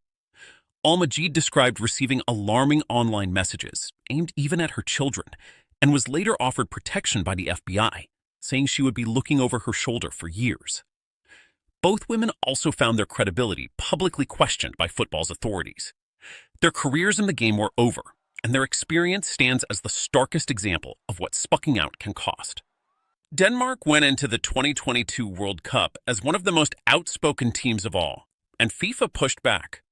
Al-Majid described receiving alarming online messages, aimed even at her children, and was later offered protection by the FBI, saying she would be looking over her shoulder for years. Both women also found their credibility publicly questioned by football's authorities. Their careers in the game were over, and their experience stands as the starkest example of what spucking out can cost. Denmark went into the 2022 World Cup as one of the most outspoken teams of all, and FIFA pushed back.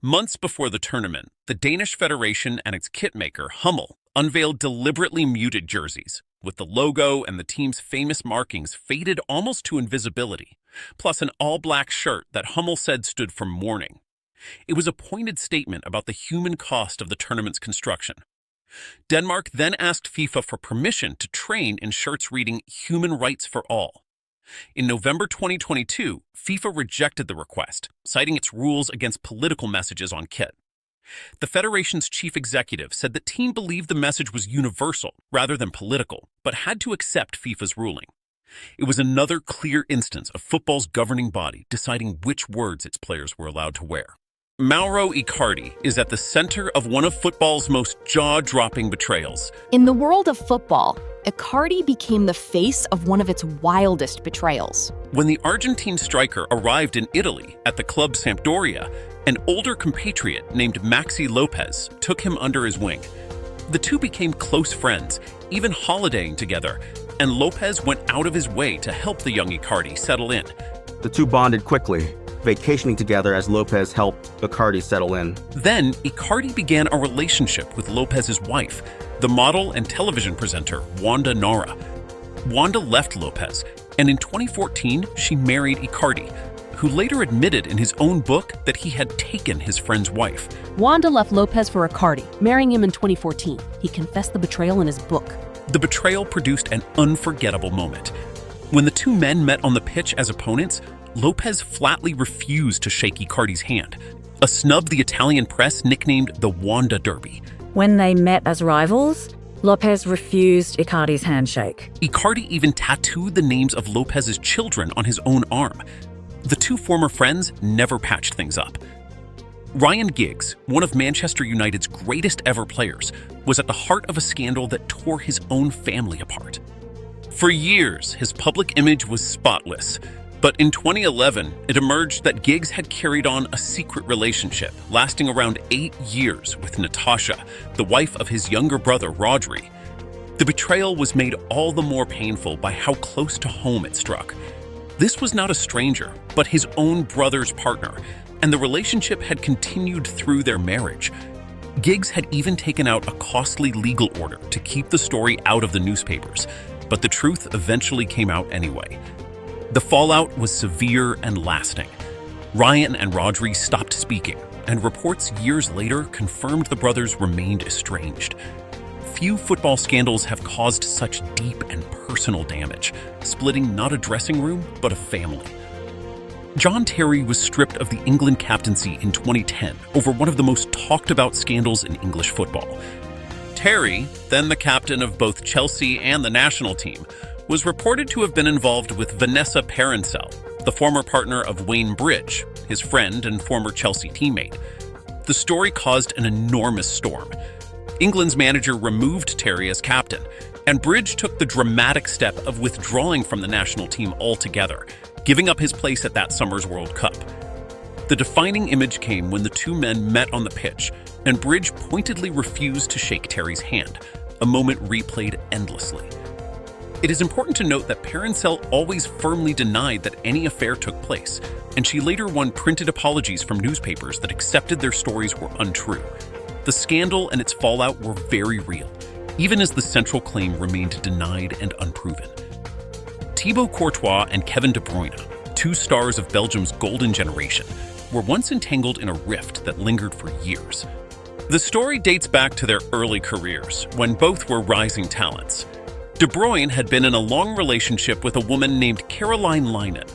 Months before the tournament, the Danish Federation and its kitmaker, Hummel, unveiled deliberately muted jerseys, with the logo and the team's famous markings faded almost to invisibility, plus an all-black shirt that Hummel said stood for mourning. It was a pointed statement about the human cost of the tournament's construction. Denmark then asked FIFA for permission to train in shirts reading "Human Rights for All." In November 2022, FIFA rejected the request, citing its rules against political messages on kit. The federation's chief executive said the team believed the message was universal rather than political, but had to accept FIFA's ruling. It was another clear instance of football's governing body deciding which words its players were allowed to wear. Mauro Icardi is at the center of one of football's most jaw-dropping betrayals. In the world of football, Icardi became the face of one of its wildest betrayals. When the Argentine striker arrived in Italy at the club Sampdoria, an older compatriot named Maxi Lopez took him under his wing. The two became close friends, even holidaying together, and Lopez went out of his way to help the young Icardi settle in. The two bonded quickly, vacationing together as Lopez helped Icardi settle in. Then, Icardi began a relationship with Lopez's wife, the model and television presenter Wanda Nara. Wanda left Lopez, and in 2014, she married Icardi, who later admitted in his own book that he had taken his friend's wife. Wanda left Lopez for Icardi, marrying him in 2014. He confessed the betrayal in his book. The betrayal produced an unforgettable moment. When the two men met on the pitch as opponents, Lopez flatly refused to shake Icardi's hand, a snub the Italian press nicknamed the Wanda Derby. When they met as rivals, Lopez refused Icardi's handshake. Icardi even tattooed the names of Lopez's children on his own arm. The two former friends never patched things up. Ryan Giggs, one of Manchester United's greatest ever players, was at the heart of a scandal that tore his own family apart. For years, his public image was spotless. But in 2011, it emerged that Giggs had carried on a secret relationship lasting around 8 years with Natasha, the wife of his younger brother, Rodri. The betrayal was made all the more painful by how close to home it struck. This was not a stranger, but his own brother's partner, and the relationship had continued through their marriage. Giggs had even taken out a costly legal order to keep the story out of the newspapers, but the truth eventually came out anyway. The fallout was severe and lasting. Ryan and Rodri stopped speaking, and reports years later confirmed the brothers remained estranged. Few football scandals have caused such deep and personal damage, splitting not a dressing room, but a family. John Terry was stripped of the England captaincy in 2010 over one of the most talked about scandals in English football. Terry, then the captain of both Chelsea and the national team, was reported to have been involved with Vanessa Parencel, the former partner of Wayne Bridge, his friend and former Chelsea teammate. The story caused an enormous storm. England's manager removed Terry as captain, and Bridge took the dramatic step of withdrawing from the national team altogether, giving up his place at that summer's World Cup. The defining image came when the two men met on the pitch, and Bridge pointedly refused to shake Terry's hand, a moment replayed endlessly. It is important to note that Parencel always firmly denied that any affair took place, and she later won printed apologies from newspapers that accepted their stories were untrue. The scandal and its fallout were very real, even as the central claim remained denied and unproven. Thibaut Courtois and Kevin De Bruyne, two stars of Belgium's golden generation, were once entangled in a rift that lingered for years. The story dates back to their early careers, when both were rising talents. De Bruyne had been in a long relationship with a woman named Caroline Linen.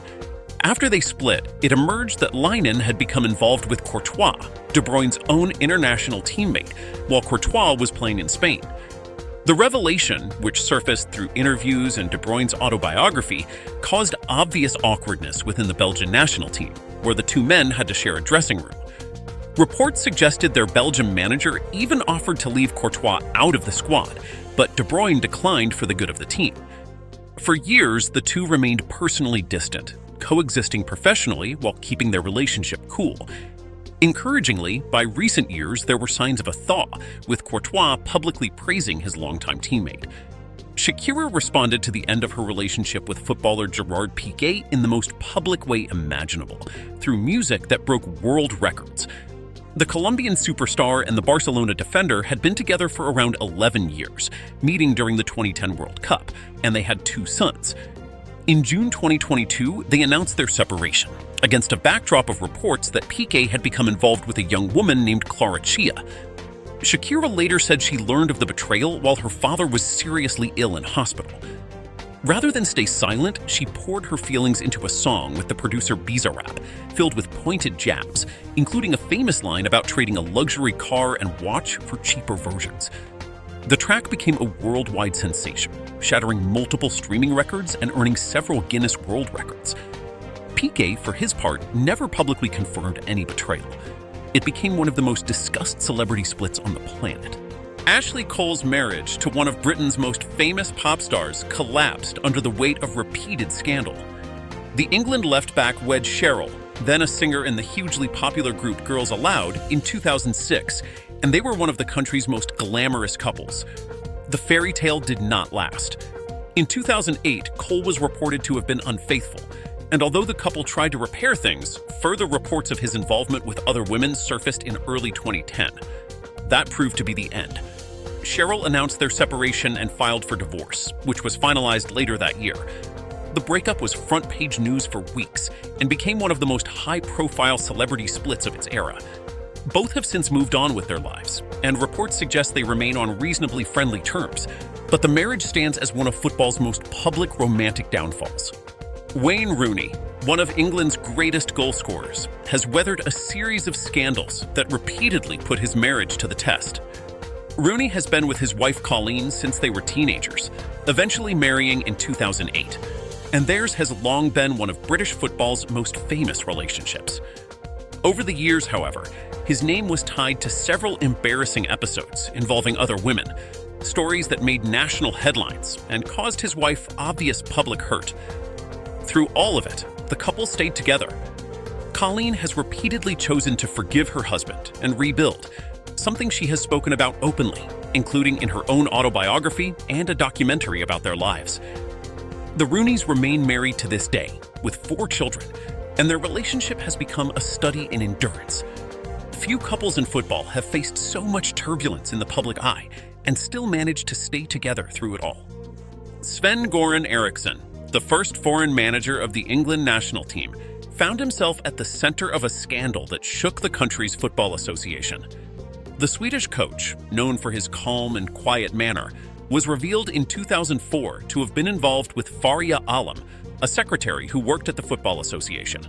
After they split, it emerged that Linen had become involved with Courtois, De Bruyne's own international teammate, while Courtois was playing in Spain. The revelation, which surfaced through interviews and De Bruyne's autobiography, caused obvious awkwardness within the Belgian national team, where the two men had to share a dressing room. Reports suggested their Belgian manager even offered to leave Courtois out of the squad, but De Bruyne declined for the good of the team. For years, the two remained personally distant, coexisting professionally while keeping their relationship cool. Encouragingly, by recent years, there were signs of a thaw, with Courtois publicly praising his longtime teammate. Shakira responded to the end of her relationship with footballer Gerard Piqué in the most public way imaginable, through music that broke world records. The Colombian superstar and the Barcelona defender had been together for around 11 years, meeting during the 2010 World Cup, and they had 2 sons. In June 2022, they announced their separation, against a backdrop of reports that Piqué had become involved with a young woman named Clara Chia. Shakira later said she learned of the betrayal while her father was seriously ill in hospital. Rather than stay silent, she poured her feelings into a song with the producer Bizarrap, filled with pointed jabs, including a famous line about trading a luxury car and watch for cheaper versions. The track became a worldwide sensation, shattering multiple streaming records and earning several Guinness World Records. Piqué, for his part, never publicly confirmed any betrayal. It became one of the most discussed celebrity splits on the planet. Ashley Cole's marriage to one of Britain's most famous pop stars collapsed under the weight of repeated scandal. The England left-back wed Cheryl, then a singer in the hugely popular group Girls Aloud, in 2006, and they were one of the country's most glamorous couples. The fairy tale did not last. In 2008, Cole was reported to have been unfaithful, and although the couple tried to repair things, further reports of his involvement with other women surfaced in early 2010. That proved to be the end. Cheryl announced their separation and filed for divorce, which was finalized later that year. The breakup was front-page news for weeks and became one of the most high-profile celebrity splits of its era. Both have since moved on with their lives, and reports suggest they remain on reasonably friendly terms, but the marriage stands as one of football's most public romantic downfalls. Wayne Rooney, one of England's greatest goal scorers, has weathered a series of scandals that repeatedly put his marriage to the test. Rooney has been with his wife Colleen since they were teenagers, eventually marrying in 2008, and theirs has long been one of British football's most famous relationships. Over the years, however, his name was tied to several embarrassing episodes involving other women, stories that made national headlines and caused his wife obvious public hurt. Through all of it, the couple stayed together. Colleen has repeatedly chosen to forgive her husband and rebuild, something she has spoken about openly, including in her own autobiography and a documentary about their lives. The Rooneys remain married to this day, with 4 children, and their relationship has become a study in endurance. Few couples in football have faced so much turbulence in the public eye and still managed to stay together through it all. Sven-Göran Eriksson, the first foreign manager of the England national team, found himself at the center of a scandal that shook the country's football association. The Swedish coach, known for his calm and quiet manner, was revealed in 2004 to have been involved with Faria Alam, a secretary who worked at the Football Association.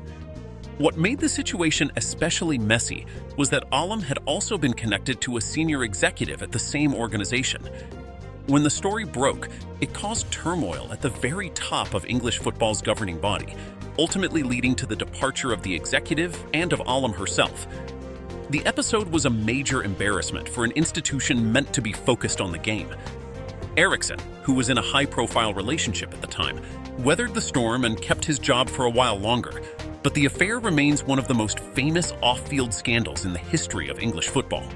What made the situation especially messy was that Alam had also been connected to a senior executive at the same organization. When the story broke, it caused turmoil at the very top of English football's governing body, ultimately leading to the departure of the executive and of Alam herself. The episode was a major embarrassment for an institution meant to be focused on the game. Eriksson, who was in a high-profile relationship at the time, weathered the storm and kept his job for a while longer, but the affair remains one of the most famous off-field scandals in the history of English football.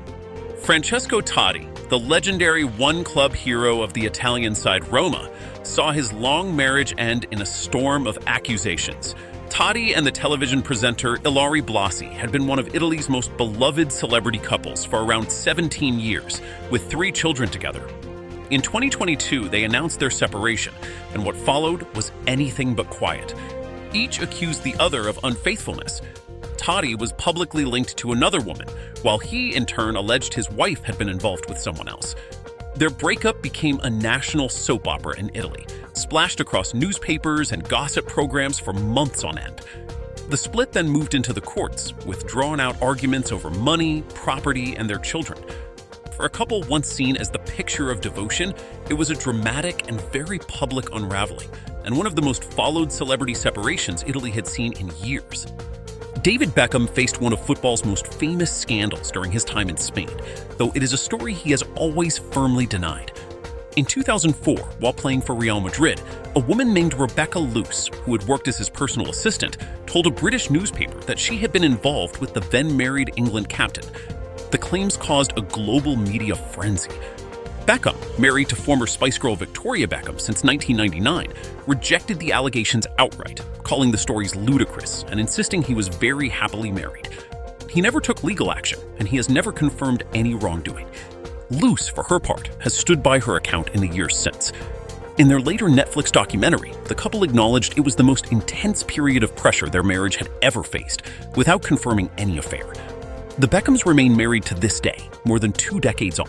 Francesco Totti, the legendary one-club hero of the Italian side Roma, saw his long marriage end in a storm of accusations. Totti and the television presenter Ilari Blasi had been one of Italy's most beloved celebrity couples for around 17 years, with 3 children together. In 2022, they announced their separation, and what followed was anything but quiet. Each accused the other of unfaithfulness. Totti was publicly linked to another woman, while he, in turn, alleged his wife had been involved with someone else. Their breakup became a national soap opera in Italy, splashed across newspapers and gossip programs for months on end. The split then moved into the courts, with drawn-out arguments over money, property, and their children. For a couple once seen as the picture of devotion, it was a dramatic and very public unraveling, and one of the most followed celebrity separations Italy had seen in years. David Beckham faced one of football's most famous scandals during his time in Spain, though it is a story he has always firmly denied. In 2004, while playing for Real Madrid, a woman named Rebecca Luce, who had worked as his personal assistant, told a British newspaper that she had been involved with the then-married England captain. The claims caused a global media frenzy. Beckham, married to former Spice Girl Victoria Beckham since 1999, rejected the allegations outright, calling the stories ludicrous and insisting he was very happily married. he never took legal action, and he has never confirmed any wrongdoing. Luce, for her part, has stood by her account in the years since. In their later Netflix documentary, the couple acknowledged it was the most intense period of pressure their marriage had ever faced, without confirming any affair. The Beckhams remain married to this day, more than 2 decades on.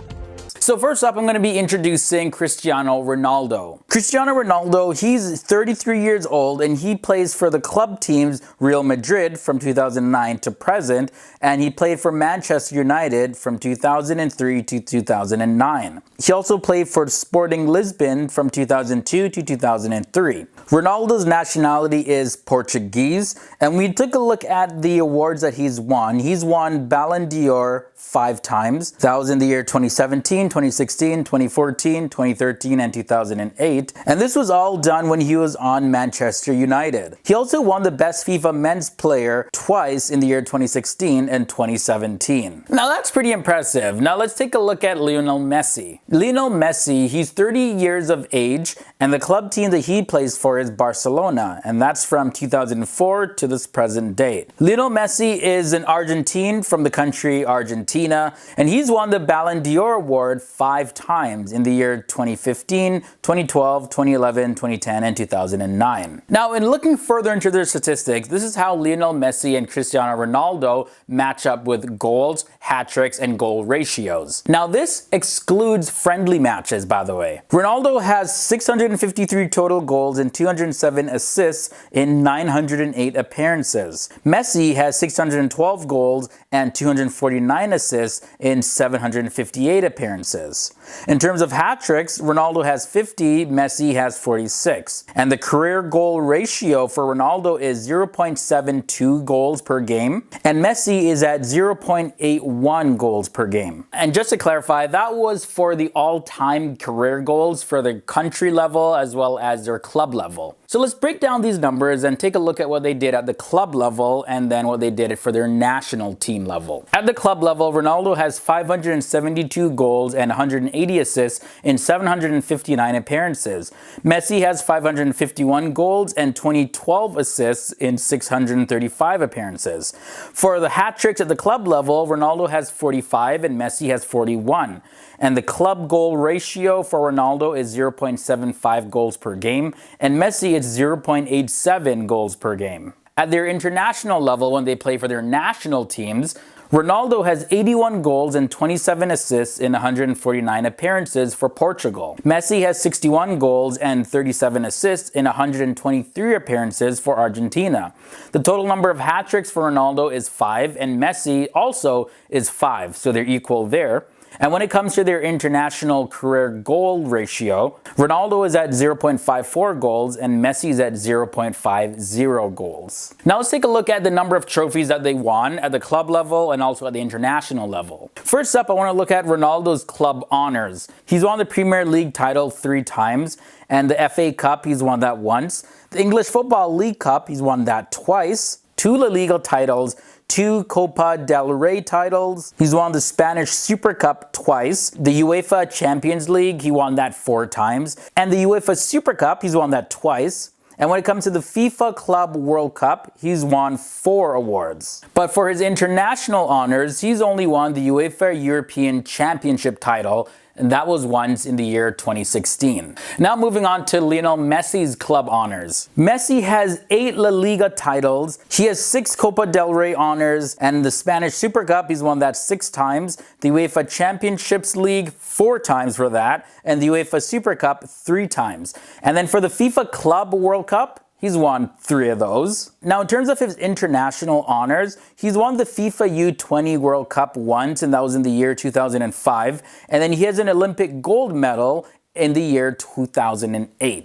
So first up, I'm going to be introducing Cristiano Ronaldo. Cristiano Ronaldo, he's 33 years old and he plays for the club teams Real Madrid from 2009 to present, and he played for Manchester United from 2003 to 2009. He also played for Sporting Lisbon from 2002 to 2003. Ronaldo's nationality is Portuguese, and we took a look at the awards that he's won. He's won Ballon d'Or 5 times. That was in the year 2017, 2016, 2014, 2013, and 2008. And this was all done when he was on Manchester United. He also won the Best FIFA Men's Player twice in the year 2016 and 2017. Now that's pretty impressive. Now let's take a look at Lionel Messi. Lionel Messi, he's 30 years of age, and the club team that he plays for is Barcelona, and that's from 2004 to this present date. Lionel Messi is an Argentine from the country Argentina, and he's won the Ballon d'Or award 5 times in the year 2015, 2012, 2011, 2010, and 2009. Now, in looking further into their statistics, this is how Lionel Messi and Cristiano Ronaldo match up with goals, hat tricks, and goal ratios. Now, this excludes friendly matches, by the way. Ronaldo has 653 total goals and 207 assists in 908 appearances. Messi has 612 goals and 249 assists in 758 appearances. In terms of hat tricks, Ronaldo has 50, Messi has 46. And the career goal ratio for Ronaldo is 0.72 goals per game, and Messi is at 0.81 goals per game. And just to clarify, that was for the all-time career goals for the country level as well as their club level. So let's break down these numbers and take a look at what they did at the club level and then what they did for their national team level. At the club level, Ronaldo has 572 goals and 180 assists in 759 appearances. Messi has 551 goals and 2012 assists in 635 appearances. For the hat tricks at the club level, Ronaldo has 45 and Messi has 41. And the club goal ratio for Ronaldo is 0.75 goals per game, and Messi is 0.87 goals per game. At their international level, when they play for their national teams, Ronaldo has 81 goals and 27 assists in 149 appearances for Portugal. Messi has 61 goals and 37 assists in 123 appearances for Argentina. The total number of hat tricks for Ronaldo is 5, and Messi also is 5, so they're equal there. And when it comes to their international career goal ratio, Ronaldo is at 0.54 goals and Messi is at 0.50 goals. Now let's take a look at the number of trophies that they won at the club level and also at the international level. First up, I want to look at Ronaldo's club honors. He's won the Premier League title 3 times, and the FA Cup, he's won that once. The English Football League Cup, he's won that twice. 2 La Liga titles, 2 Copa del Rey titles. He's won the Spanish Super Cup twice. The UEFA Champions League, he won that 4 times. And the UEFA Super Cup, he's won that twice. And when it comes to the FIFA Club World Cup, he's won 4 awards. But for his international honors, he's only won the UEFA European Championship title, and that was once in the year 2016. Now moving on to Lionel Messi's club honors. Messi has 8 La Liga titles, he has 6 Copa del Rey honors, and the Spanish Super Cup, he's won that 6 times, the UEFA Championships League 4 times for that, and the UEFA Super Cup 3 times. And then for the FIFA Club World Cup, he's won 3 of those. Now, in terms of his international honors, he's won the FIFA U20 World Cup once, and that was in the year 2005. And then he has an Olympic gold medal in the year 2008.